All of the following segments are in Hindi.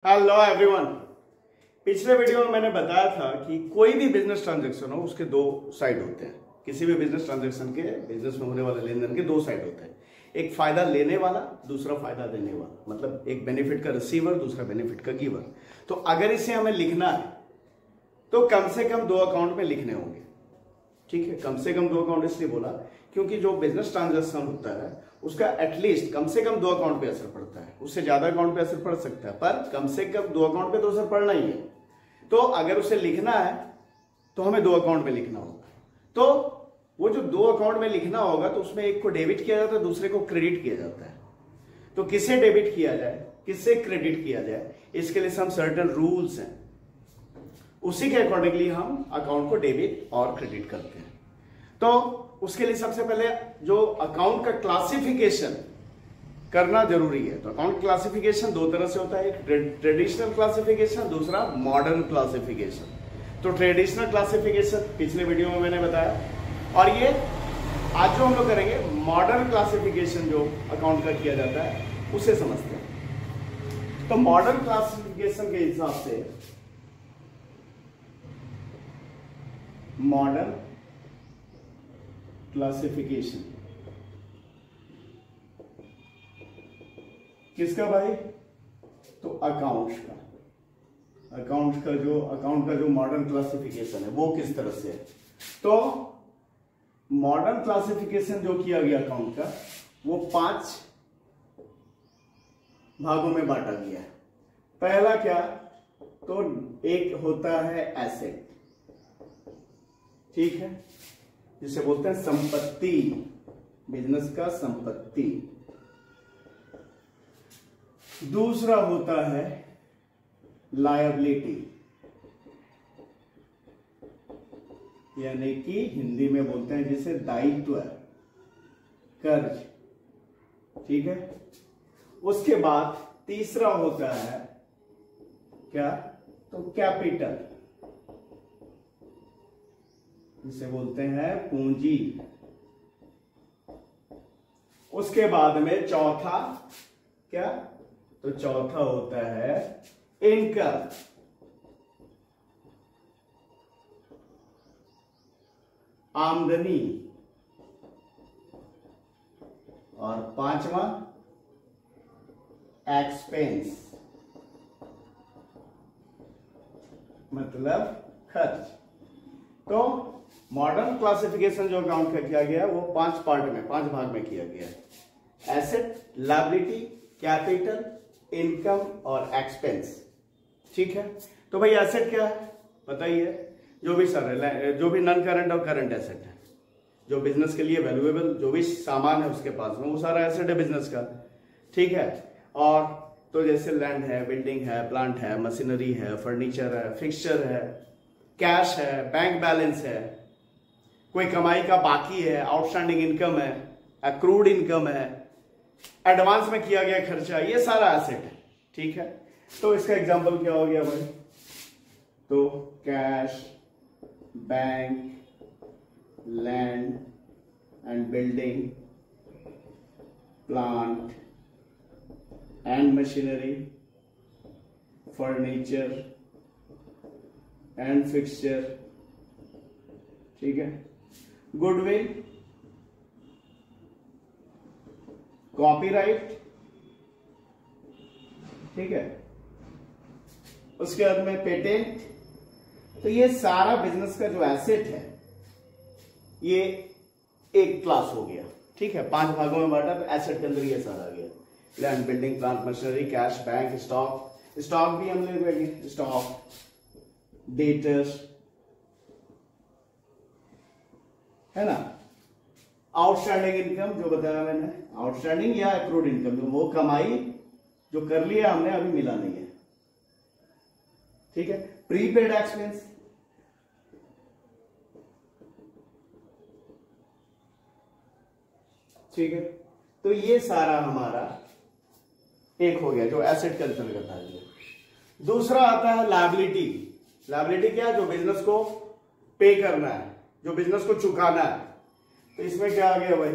Hello everyone. पिछले वीडियो में मैंने बताया था कि कोई भी बिजनेस ट्रांजैक्शन हो उसके दो साइड होते हैं। किसी भी बिजनेस ट्रांजैक्शन के, बिजनेस में होने वाले लेन देन के दो साइड होते हैं। एक फायदा लेने वाला, दूसरा फायदा देने वाला। मतलब एक बेनिफिट का रिसीवर, दूसरा बेनिफिट का गिवर। तो अगर इसे हमें लिखना है तो कम से कम दो अकाउंट में लिखने होंगे। ठीक है, कम से कम दो अकाउंट इसलिए बोला क्योंकि जो बिजनेस ट्रांजैक्शन होता है उसका एटलीस्ट कम से कम दो अकाउंट पे असर पड़ता है। उससे ज्यादा अकाउंट पे असर पड़ सकता है, पर कम से कम दो अकाउंट पे तो असर पड़ना ही है। तो अगर उसे लिखना है तो हमें दो अकाउंट में लिखना होगा। तो वो जो दो अकाउंट में लिखना होगा तो उसमें एक को डेबिट किया जाता है, दूसरे को क्रेडिट किया जाता है। तो किसे डेबिट किया जाए, किससे क्रेडिट किया जाए, इसके लिए सम सर्टेन रूल्स हैं। उसी के अकॉर्डिंगली हम अकाउंट को डेबिट और क्रेडिट करते हैं। तो उसके लिए सबसे पहले जो अकाउंट का क्लासिफिकेशन करना जरूरी है। तो अकाउंट क्लासिफिकेशन दो तरह से होता है, एक ट्रेडिशनल क्लासिफिकेशन, दूसरा मॉडर्न क्लासिफिकेशन। तो ट्रेडिशनल क्लासिफिकेशन पिछले वीडियो में मैंने बताया, और ये आज जो हम लोग करेंगे मॉडर्न क्लासिफिकेशन जो अकाउंट का किया जाता है उसे समझते हैं। तो मॉडर्न क्लासिफिकेशन के हिसाब से मॉडर्न क्लासिफिकेशन किसका भाई? तो अकाउंट्स का। अकाउंट का जो मॉडर्न क्लासिफिकेशन है वो किस तरह से है? तो मॉडर्न क्लासिफिकेशन जो किया गया अकाउंट का वो 5 भागों में बांटा गया है। पहला क्या? तो एक होता है एसेट, ठीक है, जिसे बोलते हैं संपत्ति, बिजनेस का संपत्ति। दूसरा होता है लायबिलिटी, यानी कि हिंदी में बोलते हैं जिसे दायित्व, कर्ज, ठीक है। उसके बाद तीसरा होता है क्या? तो कैपिटल, जिसे बोलते हैं पूंजी। उसके बाद में चौथा क्या? तो चौथा होता है इनकम, आमदनी। और पांचवा एक्सपेंस, मतलब खर्च। तो मॉडर्न क्लासिफिकेशन जो अकाउंट का किया गया वो 5 पार्ट में, 5 भाग में किया गया है। एसेट, लायबिलिटी, कैपिटल, इनकम और एक्सपेंस, ठीक है। तो भाई एसेट क्या है बताइए? जो भी नॉन करंट और करंट एसेट है, जो बिजनेस के लिए वैल्यूएबल जो भी सामान है उसके पास में, वो सारा एसेट है बिजनेस का, ठीक है। और तो जैसे लैंड है, बिल्डिंग है, प्लांट है, मशीनरी है, फर्नीचर है, फिक्सचर है, कैश है, बैंक बैलेंस है, कोई कमाई का बाकी है, आउटस्टैंडिंग इनकम है, एक्रूड इनकम है, एडवांस में किया गया खर्चा, ये सारा एसेट है, ठीक है। तो इसका एग्जांपल क्या हो गया भाई? तो cash, bank, land and building, plant and machinery, furniture and fixture, ठीक है। गुडविल, कॉपीराइट, ठीक है। उसके बाद में पेटेंट। तो ये सारा बिजनेस का जो एसेट है ये एक क्लास हो गया, ठीक है। 5 भागों में बांटा तो एसेट के अंदर ये सारा आ गया। Land, building, plant, machinery, cash, bank, stock भी हम लोग लेंगे, स्टॉक, डेटर्स, है ना। आउटस्टैंडिंग इनकम जो बताया मैंने, आउटस्टैंडिंग या एक्रूड इनकम, जो वो कमाई जो कर लिया हमने अभी मिला नहीं है, ठीक है। प्रीपेड एक्सपेंस, ठीक है। तो ये सारा हमारा एक हो गया जो एसेट के अंतर्गत आ गया। दूसरा आता है लायबिलिटी। लायबिलिटी क्या? जो बिजनेस को पे करना है, जो बिजनेस को चुकाना है। तो इसमें क्या आ गया भाई?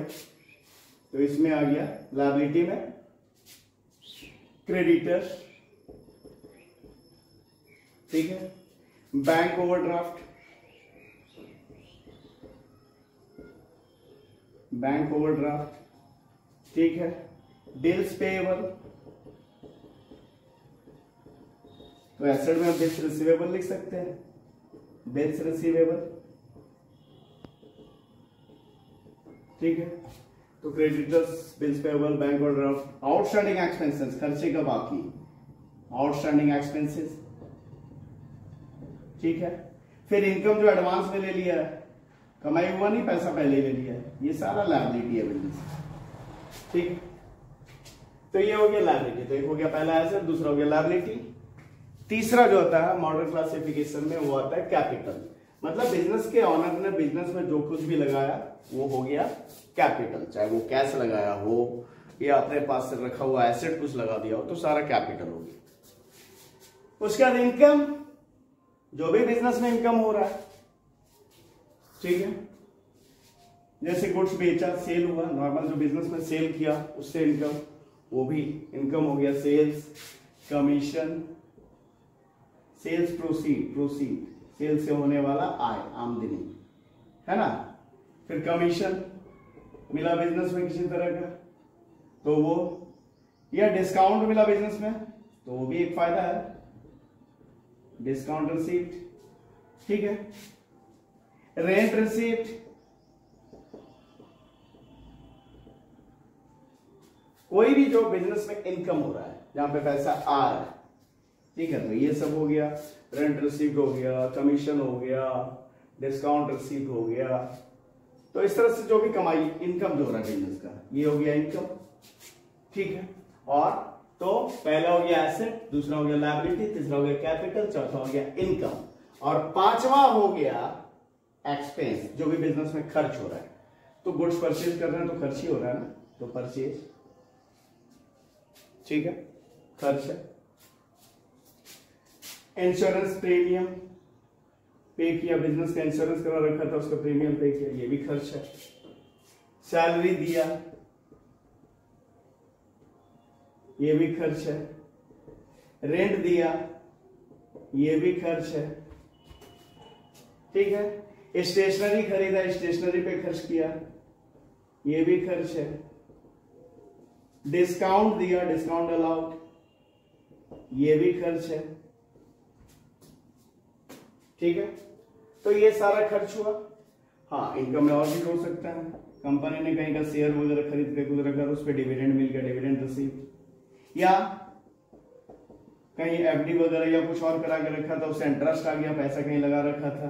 तो इसमें आ गया लायबिलिटी में क्रेडिटर्स, ठीक है। बैंक ओवरड्राफ्ट, बैंक ओवरड्राफ्ट, ठीक है। बिल्स पेएबल, तो एसेट में बिल्स रिसीवेबल लिख सकते हैं, बिल्स रिसीवेबल, ठीक है। तो creditors, bills payable, bank overdraft. Outstanding expenses, खर्चे का बाकी, आउटस्टैंडिंग एक्सपेंसेस, ठीक है। फिर इनकम जो एडवांस में ले लिया है, कमाई हुआ नहीं, पैसा पहले ही ले लिया है, ये सारा लायबिलिटी है बिजनेस, ठीक है। तो ये हो गया लायबिलिटी, तो एक हो गया पहला एसेट, दूसरा हो गया लायबिलिटी। तीसरा जो होता है मॉडर्न क्लासिफिकेशन में वो आता है कैपिटल, मतलब बिजनेस के ऑनर ने बिजनेस में जो कुछ भी लगाया वो हो गया कैपिटल, चाहे वो कैश लगाया हो या अपने पास से रखा हुआ एसेट कुछ लगा दिया हो, तो सारा कैपिटल हो गया। उसके बाद इनकम, जो भी बिजनेस में इनकम हो रहा है, ठीक है। जैसे गुड्स बेचा, सेल हुआ, नॉर्मल जो बिजनेस में सेल किया उससे इनकम, वो भी इनकम हो गया। Sales, commission, sales proceed, sale से होने वाला आय, आमदनी, है ना। फिर कमीशन मिला बिजनेस में किसी तरह का, तो वो, या डिस्काउंट मिला बिजनेस में, तो वो भी एक फायदा है, डिस्काउंट रिसीट, ठीक है। रेंट रिसीट, कोई भी जो बिजनेस में इनकम हो रहा है, जहां पे पैसा आ रहा है, ठीक है। तो ये सब हो गया, रेंट रिसीट हो गया, कमीशन हो गया, डिस्काउंट रिसीट हो गया। तो इस तरह से जो भी कमाई, इनकम जो हो रहा है बिजनेस का, ये हो गया इनकम, ठीक है। और तो पहला हो गया एसेट, दूसरा हो गया लायबिलिटी, तीसरा हो गया कैपिटल, चौथा हो गया इनकम, और पांचवा हो गया एक्सपेंस, जो भी बिजनेस में खर्च हो रहा है। तो गुड्स परचेज कर रहे हैं तो खर्च ही हो रहा है ना, तो परचेज, ठीक है, खर्च है। इंश्योरेंस प्रीमियम पे किया, बिजनेस का इंश्योरेंस करा रखा था, उसका प्रीमियम पे किया, ये भी खर्च है। सैलरी दिया, ये भी खर्च है। रेंट दिया, ये भी खर्च है, ठीक है। स्टेशनरी खरीदा, स्टेशनरी पे खर्च किया, ये भी खर्च है। डिस्काउंट दिया, डिस्काउंट अलाउड, ये भी खर्च है, ठीक है। तो ये सारा खर्च हुआ। हाँ, इनकम में और भी हो सकता है, कंपनी ने कहीं का शेयर वगैरह खरीद के कुछ रखा, उस पर डिविडेंड मिल गया, डिविडेंड रिसीव, या कहीं एफडी वगैरह या कुछ और करा के रखा था, उससे इंटरेस्ट आ गया, पैसा कहीं लगा रखा था,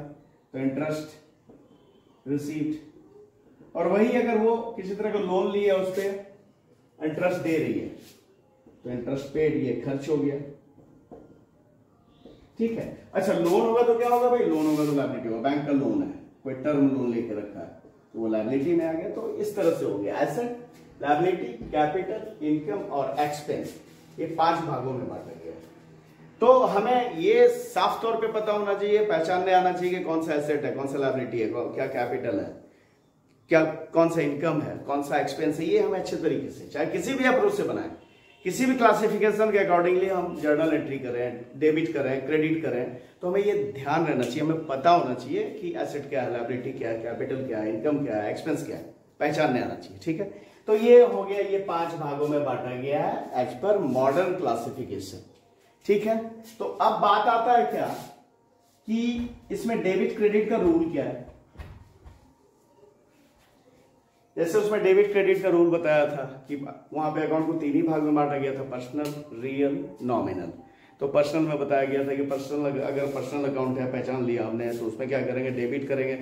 तो इंटरेस्ट रिसीव्ड। और वही अगर वो किसी तरह का लोन लिया, उस पर इंटरेस्ट दे रही है, तो इंटरेस्ट पेड, ये खर्च हो गया, ठीक है। अच्छा, लोन होगा तो क्या होगा भाई, लोन होगा तो लायबिलिटी होगा, बैंक का लोन है, कोई टर्म लोन लेके रखा है, तो वो लायबिलिटी में आ गया। तो इस तरह से हो गया एसेट, लायबिलिटी, कैपिटल, इनकम और एक्सपेंस, ये 5 भागों में बांटा गया। तो हमें ये साफ तौर पे पता होना चाहिए, पहचानने आना चाहिए कि कौन सा एसेट है, कौन सा लायबिलिटी है, क्या कैपिटल है, क्या कौन सा इनकम है, कौन सा एक्सपेंस है। ये हमें अच्छे तरीके से, चाहे किसी भी अप्रोच से बनाए, किसी भी क्लासिफिकेशन के अकॉर्डिंगली हम जर्नल एंट्री करें, डेबिट करें, क्रेडिट करें, तो हमें ये ध्यान रहना चाहिए, हमें पता होना चाहिए कि एसेट क्या है, लायबिलिटी क्या है, कैपिटल क्या है, इनकम क्या है, एक्सपेंस क्या है, पहचानने आना चाहिए, ठीक है। तो ये हो गया, ये 5 भागों में बांटा गया है एज पर मॉडर्न क्लासिफिकेशन, ठीक है। तो अब बात आता है क्या कि इसमें डेबिट क्रेडिट का रूल क्या है। जैसे उसमें डेबिट क्रेडिट का रूल बताया था कि वहां पे अकाउंट को 3 ही भाग में बांटा गया था, पर्सनल, रियल, नॉमिनल। तो पर्सनल में बताया गया था कि पर्सनल, अगर पर्सनल अकाउंट है, पहचान लिया हमने, तो उसमें क्या करेंगे, डेबिट करेंगे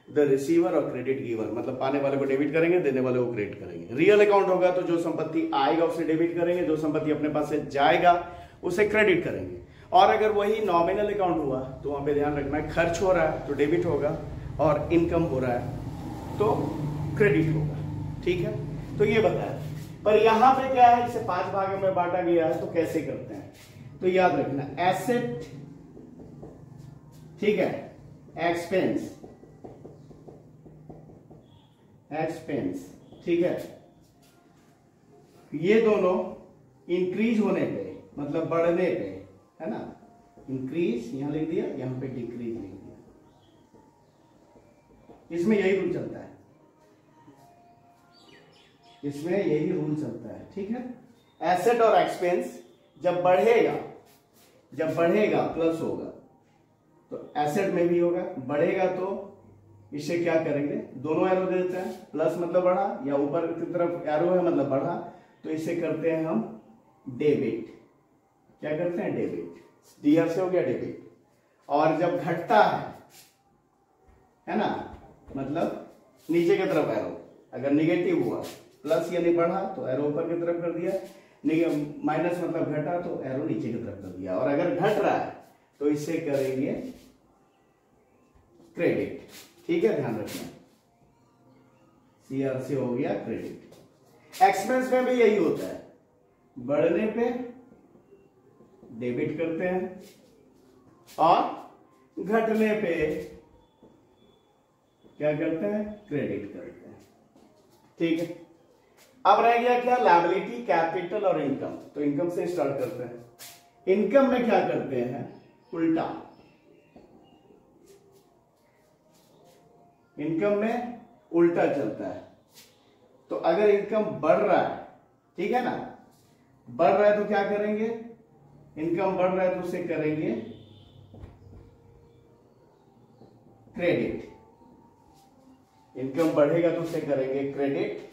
द रिसीवर और क्रेडिट गिवर, मतलब पाने वाले को डेबिट करेंगे, देने वाले को क्रेडिट करेंगे। रियल अकाउंट होगा तो जो संपत्ति आएगा उसे डेबिट करेंगे, जो संपत्ति अपने पास से जाएगा उसे क्रेडिट करेंगे। और अगर वही नॉमिनल अकाउंट हुआ तो वहां पे ध्यान रखना है, खर्च हो रहा है तो डेबिट होगा, और इनकम हो रहा है तो क्रेडिट होगा, ठीक है। तो ये बताया, पर यहां पे क्या है, इसे 5 भागों में बांटा गया है, तो कैसे करते हैं, तो याद रखना, एसेट, ठीक है, एक्सपेंस, एक्सपेंस, ठीक है, ये दोनों इंक्रीज होने पे, मतलब बढ़ने पे, है ना, इंक्रीज यहां लिख दिया, यहां पे डिक्रीज लिख दिया। इसमें यही रूल चलता है, इसमें यही रूल चलता है, ठीक है। एसेट और एक्सपेंस जब बढ़ेगा प्लस होगा, तो एसेट में भी होगा, बढ़ेगा तो इसे क्या करेंगे, दोनों एरो दे देते हैं, प्लस मतलब बढ़ा या ऊपर की तरफ एरो है मतलब बढ़ा, तो इसे करते हैं हम डेबिट। क्या करते हैं, डेबिट, डीआर से हो गया डेबिट। और जब घटता है ना, मतलब नीचे की तरफ एरो, अगर निगेटिव हुआ प्लस यानी बढ़ा तो एरो ऊपर की तरफ कर दिया, माइनस मतलब घटा तो एरो नीचे की तरफ कर दिया। और अगर घट रहा है तो इसे करेंगे क्रेडिट, ठीक है, ध्यान रखना, सीआर से हो गया क्रेडिट। एक्सपेंस में भी यही होता है, बढ़ने पे डेबिट करते हैं और घटने पे क्या करते हैं, क्रेडिट करते हैं, ठीक है। अब रह गया क्या, लायबिलिटी, कैपिटल और इनकम। तो इनकम से स्टार्ट करते हैं। इनकम में क्या करते हैं, उल्टा, इनकम में उल्टा चलता है। तो अगर इनकम बढ़ रहा है, ठीक है ना, बढ़ रहा है तो क्या करेंगे, इनकम बढ़ रहा है तो उसे करेंगे क्रेडिट। इनकम बढ़ेगा तो उसे करेंगे क्रेडिट,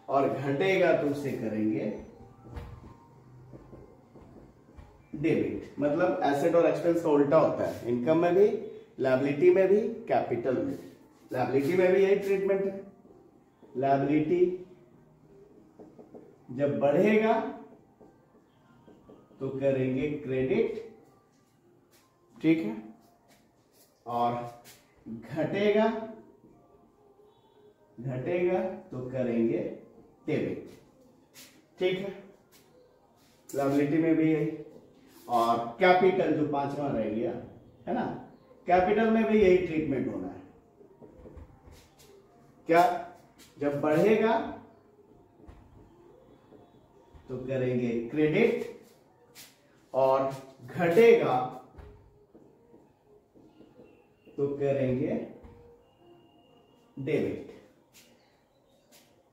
और घटेगा तो उसे करेंगे डेबिट। मतलब एसेट और एक्सपेंस का उल्टा होता है, इनकम में भी, लायबिलिटी में भी, कैपिटल में भी। लायबिलिटी में भी यही ट्रीटमेंट है, लायबिलिटी जब बढ़ेगा तो करेंगे क्रेडिट, ठीक है, और घटेगा तो करेंगे डेबिट, ठीक है। लायबिलिटी में भी यही। और कैपिटल जो पांचवा रह गया है ना, कैपिटल में भी यही ट्रीटमेंट होना है। क्या, जब बढ़ेगा तो करेंगे क्रेडिट और घटेगा तो करेंगे डेबिट।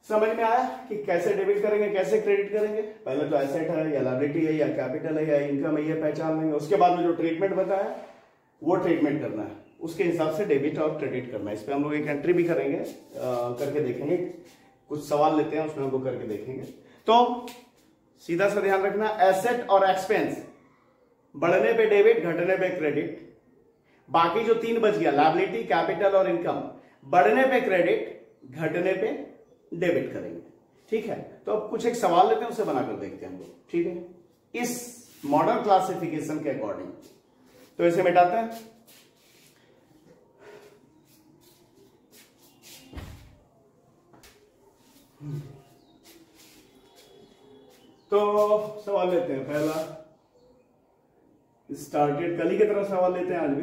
समझ में आया कि कैसे डेबिट करेंगे, कैसे क्रेडिट करेंगे। पहले तो एसेट है या लायबिलिटी है या कैपिटल है या इनकम है, ये पहचान लेंगे। उसके बाद में जो ट्रीटमेंट बताया वो ट्रीटमेंट करना है, उसके हिसाब से डेबिट और क्रेडिट करना है। इस पे हम लोग एक एंट्री भी करेंगे, करके देखेंगे, कुछ सवाल लेते हैं उसमें हम लोग करके देखेंगे। तो सीधा सा ध्यान रखना, एसेट और एक्सपेंस बढ़ने पे डेबिट, घटने पे क्रेडिट। बाकी जो तीन बच गया, लायबिलिटी, कैपिटल और इनकम, बढ़ने पे क्रेडिट, घटने पे डेबिट करेंगे, ठीक है। तो अब कुछ एक सवाल लेते हैं, उसे बनाकर देखते हैं हम लोग, ठीक है, इस मॉडर्न क्लासिफिकेशन के अकॉर्डिंग। तो इसे मिटाते हैं। तो सवाल लेते हैं, पहला स्टार्टेड, कल ही की तरह सवाल लेते हैं आज भी।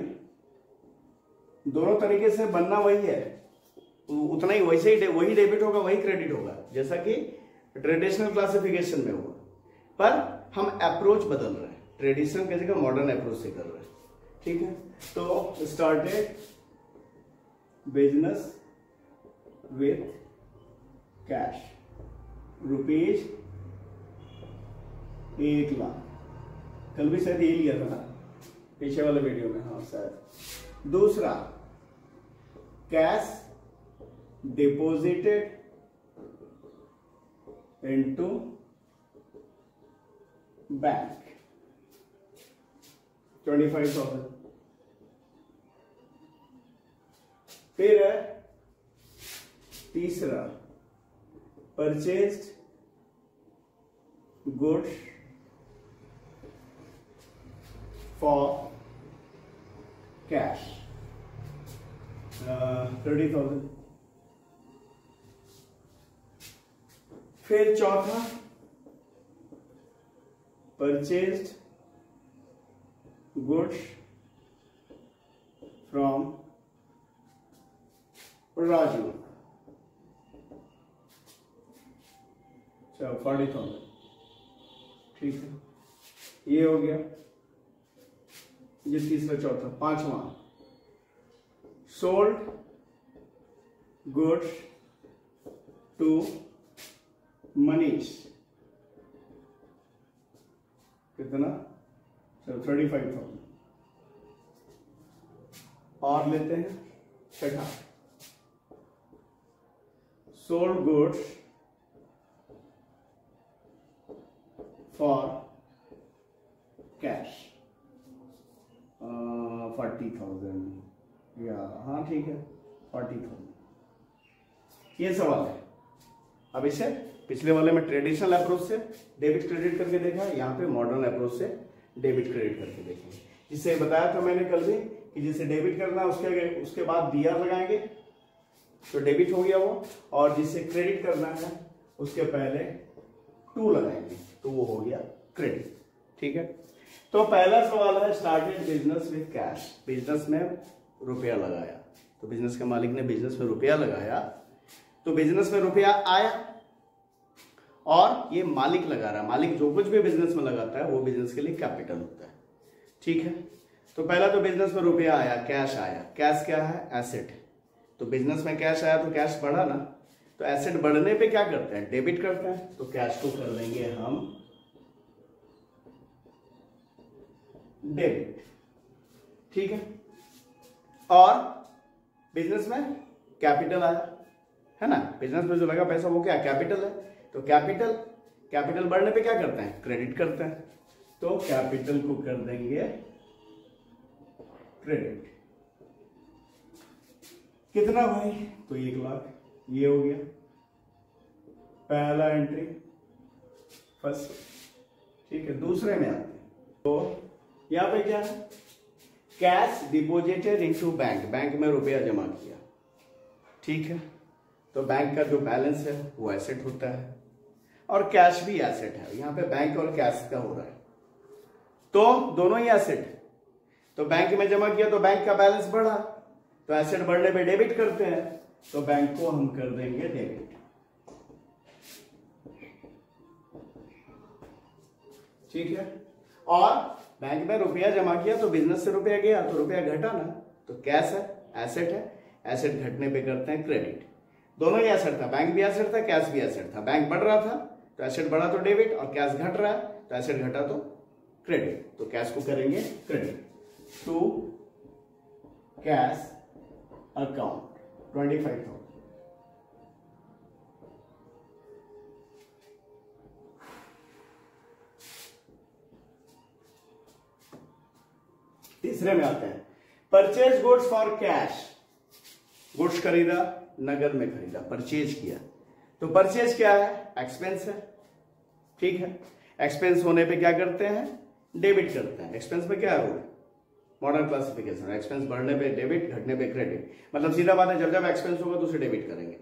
दोनों तरीके से बनना वही है, उतना ही, वैसे ही वही डेबिट होगा, वही क्रेडिट होगा, जैसा कि ट्रेडिशनल क्लासिफिकेशन में हुआ, पर हम अप्रोच बदल रहे हैं, ट्रेडिशनल की जगह मॉडर्न अप्रोच से कर रहे हैं, ठीक है। तो started business with cash, rupees 1 lakh, कल भी शायद ये लिया था ना पीछे वाले वीडियो में, हाँ शायद। दूसरा, कैश डिपॉजिटेड इनटू बैंक 25,000। फिर है तीसरा, परचेज्ड गुड्स फॉर कैश 30,000। फिर चौथा, परचेज्ड गुड्स फ्रॉम राजू 40,000, ठीक है, ये हो गया। ये तीसरा चौथा पांचवा, सोल्ड गुड्स टू मनीष, कितना, चलो 35,000। और लेते हैं छठा, सोल्ड गुड्स फॉर कैश 40,000 या हाँ ठीक है 40,000। ये सवाल है। अब इसे पिछले वाले में ट्रेडिशनल अप्रोच से डेबिट क्रेडिट करके देखा, यहाँ पे मॉडर्न अप्रोच से डेबिट क्रेडिट करके देखेंगे। जिससे बताया था मैंने कल भी कि जिसे डेबिट करना है उसके बाद DR लगाएंगे तो डेबिट हो गया वो, और जिसे क्रेडिट करना है उसके पहले 2 लगाएंगे तो वो हो गया क्रेडिट। ठीक है, तो पहला सवाल है started business with cash. Business में रुपया लगाया, तो बिजनेस के मालिक ने बिजनेस में रुपया लगाया, तो बिजनेस में रुपया आया और ये मालिक लगा रहा है। मालिक जो कुछ भी बिजनेस में लगाता है वो बिजनेस के लिए कैपिटल होता है। ठीक है, तो पहला तो बिजनेस में रुपया आया, कैश आया। कैश क्या है? एसेट। तो बिजनेस में कैश आया तो कैश बढ़ा ना, तो एसेट बढ़ने पे क्या करते हैं? डेबिट करते हैं। तो कैश को कर देंगे हम डेबिट। ठीक है, और बिजनेस में कैपिटल आया है ना, बिजनेस में जो लगा पैसा वो क्या? कैपिटल है। तो कैपिटल बढ़ने पे क्या करते हैं? क्रेडिट करते हैं। तो कैपिटल को कर देंगे क्रेडिट। कितना भाई? तो 1 लाख। ये हो गया पहला एंट्री, फर्स्ट। ठीक है, दूसरे में आते हैं। तो यहां पे क्या है? Cash deposited into bank. Bank में रुपया जमा किया। ठीक है, तो बैंक का जो बैलेंस है वो एसेट होता है और कैश भी एसेट है। यहां पे बैंक और कैश का हो रहा है, तो दोनों ही एसेट। तो बैंक में जमा किया तो बैंक का बैलेंस बढ़ा, तो एसेट बढ़ने पे डेबिट करते हैं, तो बैंक को हम कर देंगे डेबिट। ठीक है, और बैंक में रुपया जमा किया तो बिजनेस से रुपया गया तो रुपया घटा ना, तो कैश है, एसेट है, एसेट घटने पे करते हैं क्रेडिट। दोनों ही एसेट था, बैंक भी एसेट था, कैश भी एसेट था। बैंक बढ़ रहा था तो एसेट बढ़ा तो डेबिट, और कैश घट रहा है तो एसेट घटा तो क्रेडिट। तो कैश को करेंगे क्रेडिट टू कैश अकाउंट 25,000। तीसरे में आते हैं, purchase goods for cash. Goods खरीदा, नगद में खरीदा, परचेज किया। तो परचेज क्या है? एक्सपेंस है। ठीक है, एक्सपेंस होने पे क्या करते हैं? डेबिट करते हैं। एक्सपेंस में क्या है? Modern classification. एक्सपेंस बढ़ने पे डेबिट, घटने पे क्रेडिट। मतलब सीधा बात है, जब जब एक्सपेंस होगा तो उसे डेबिट करेंगे।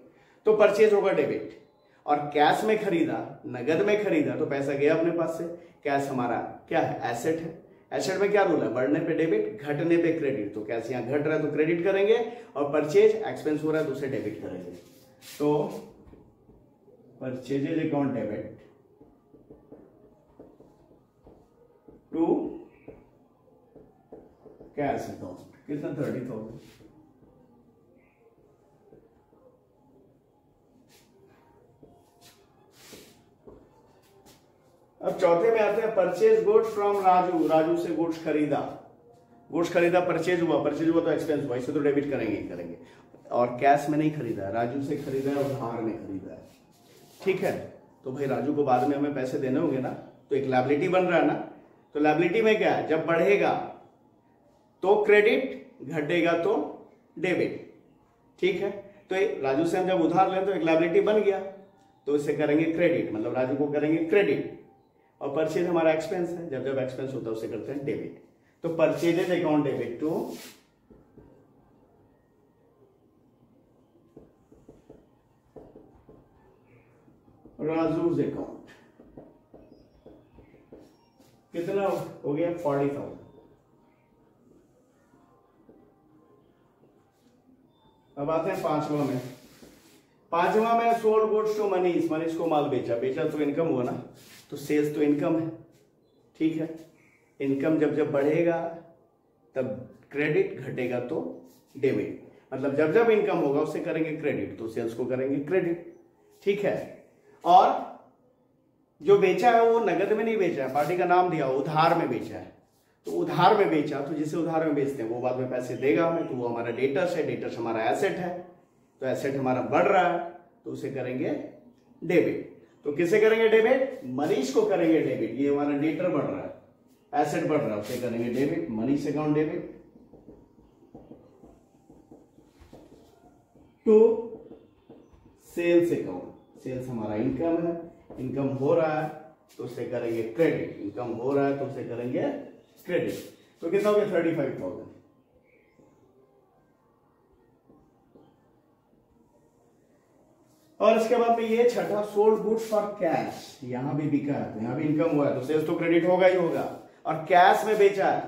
तो परचेज होगा डेबिट। और कैश में खरीदा, नगद में खरीदा तो पैसा गया अपने पास से। कैश हमारा क्या है? एसेट है। एसेट में क्या रूल है? बढ़ने पे डेबिट, घटने पे क्रेडिट। तो कैश यहाँ घट रहा है तो क्रेडिट करेंगे, और परचेज एक्सपेंस हो रहा है तो उसे डेबिट करेंगे। तो purchases account debit to cash account. कितना? 30,000। अब चौथे में आते हैं, purchase goods from Raju. Raju से गुड्स खरीदा, परचेज हुआ तो एक्सपेंस हुआ, इसे तो डेबिट करेंगे ही करेंगे। और कैश में नहीं खरीदा, राजू से खरीदा है, उधार में खरीदा है। ठीक है, तो भाई राजू को बाद में हमें पैसे देने होंगे ना, तो एक लायबिलिटी बन रहा है ना। तो लायबिलिटी में क्या है? जब बढ़ेगा तो क्रेडिट, घटेगा तो डेबिट। ठीक है, तो राजू से हम जब उधार लें तो एक लायबिलिटी बन गया, तो इसे करेंगे क्रेडिट, मतलब राजू को करेंगे क्रेडिट। और परचेज हमारा एक्सपेंस है, जब जब एक्सपेंस होता है उसे करते हैं डेबिट। तो purchases account debit to Raju's account. कितना हो गया? 40,000। अब आते हैं पांचवा में sold goods to Manish. Manish को माल बेचा तो इनकम हुआ ना, तो सेल्स तो इनकम है। ठीक है, इनकम जब जब बढ़ेगा तब क्रेडिट, घटेगा तो डेबिट। मतलब जब जब इनकम होगा उसे करेंगे क्रेडिट, तो सेल्स को करेंगे क्रेडिट, ठीक है। और जो बेचा है वो नगद में नहीं बेचा है, पार्टी का नाम दिया, उधार में बेचा है। तो उधार में बेचा, तो जिसे उधार में बेचते हैं वो बाद में पैसे देगा हमें, तो वो हमारा डेटर्स है, डेटर्स हमारा एसेट है, तो एसेट हमारा बढ़ रहा है, तो उसे करेंगे डेबिट। तो किसे करेंगे डेबिट? मनीष को करेंगे डेबिट, ये हमारा डेटर बढ़ रहा है, एसेट बढ़ रहा है, उसे करेंगे debit, Manish account debit to sales account. Sales हमारा इनकम है, इनकम हो रहा है तो उसे करेंगे क्रेडिट, इनकम हो रहा है तो उसे करेंगे क्रेडिट। तो कितना हो गया? 35,000। और इसके बाद में ये छठा, सोल्ड गुड्स फॉर कैश, यहां भी बिका है तो यहां भी इनकम हुआ है, तो सेल्स तो क्रेडिट होगा ही होगा। और कैश में बेचा है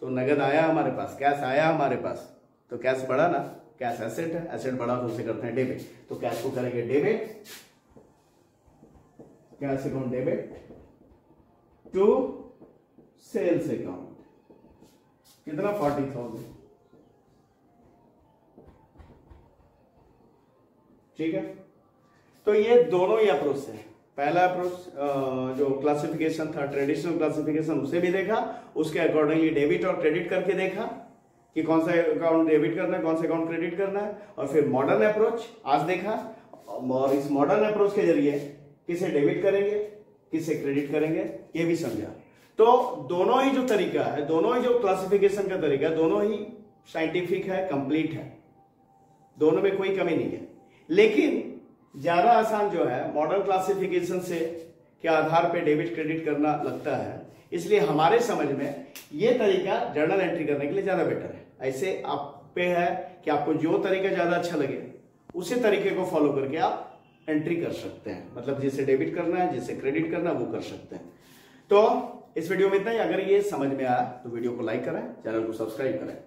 तो नगद आया हमारे पास, कैश आया हमारे पास, तो कैश बढ़ा ना, कैश एसेट है, एसेट बढ़ा तो उसे करते हैं डेबिट, तो कैश को करेंगे debit, cash account debit to sales account. कितना? 40,000, ठीक है। तो ये दोनों ही अप्रोच है। पहला अप्रोच जो क्लासिफिकेशन था, ट्रेडिशनल क्लासिफिकेशन, उसे भी देखा, उसके अकॉर्डिंगली डेबिट और क्रेडिट करके देखा कि कौन सा अकाउंट डेबिट करना है, कौन सा अकाउंट क्रेडिट करना है। और फिर मॉडर्न अप्रोच आज देखा, और इस मॉडर्न अप्रोच के जरिए किसे डेबिट करेंगे, किसे क्रेडिट करेंगे, ये भी समझा। तो दोनों ही जो तरीका है, दोनों ही जो क्लासिफिकेशन का तरीका, दोनों ही साइंटिफिक है, कंप्लीट है, दोनों में कोई कमी नहीं है। लेकिन ज्यादा आसान जो है मॉडर्न क्लासिफिकेशन से के आधार पे डेबिट क्रेडिट करना लगता है, इसलिए हमारे समझ में ये तरीका जर्नल एंट्री करने के लिए ज्यादा बेटर है। ऐसे आप पे है कि आपको जो तरीका ज्यादा अच्छा लगे उसी तरीके को फॉलो करके आप एंट्री कर सकते हैं, मतलब जिसे डेबिट करना है, जिसे क्रेडिट करना है, वो कर सकते हैं। तो इस वीडियो में इतना ही। अगर ये समझ में आया तो वीडियो को लाइक करें, चैनल को सब्सक्राइब करें।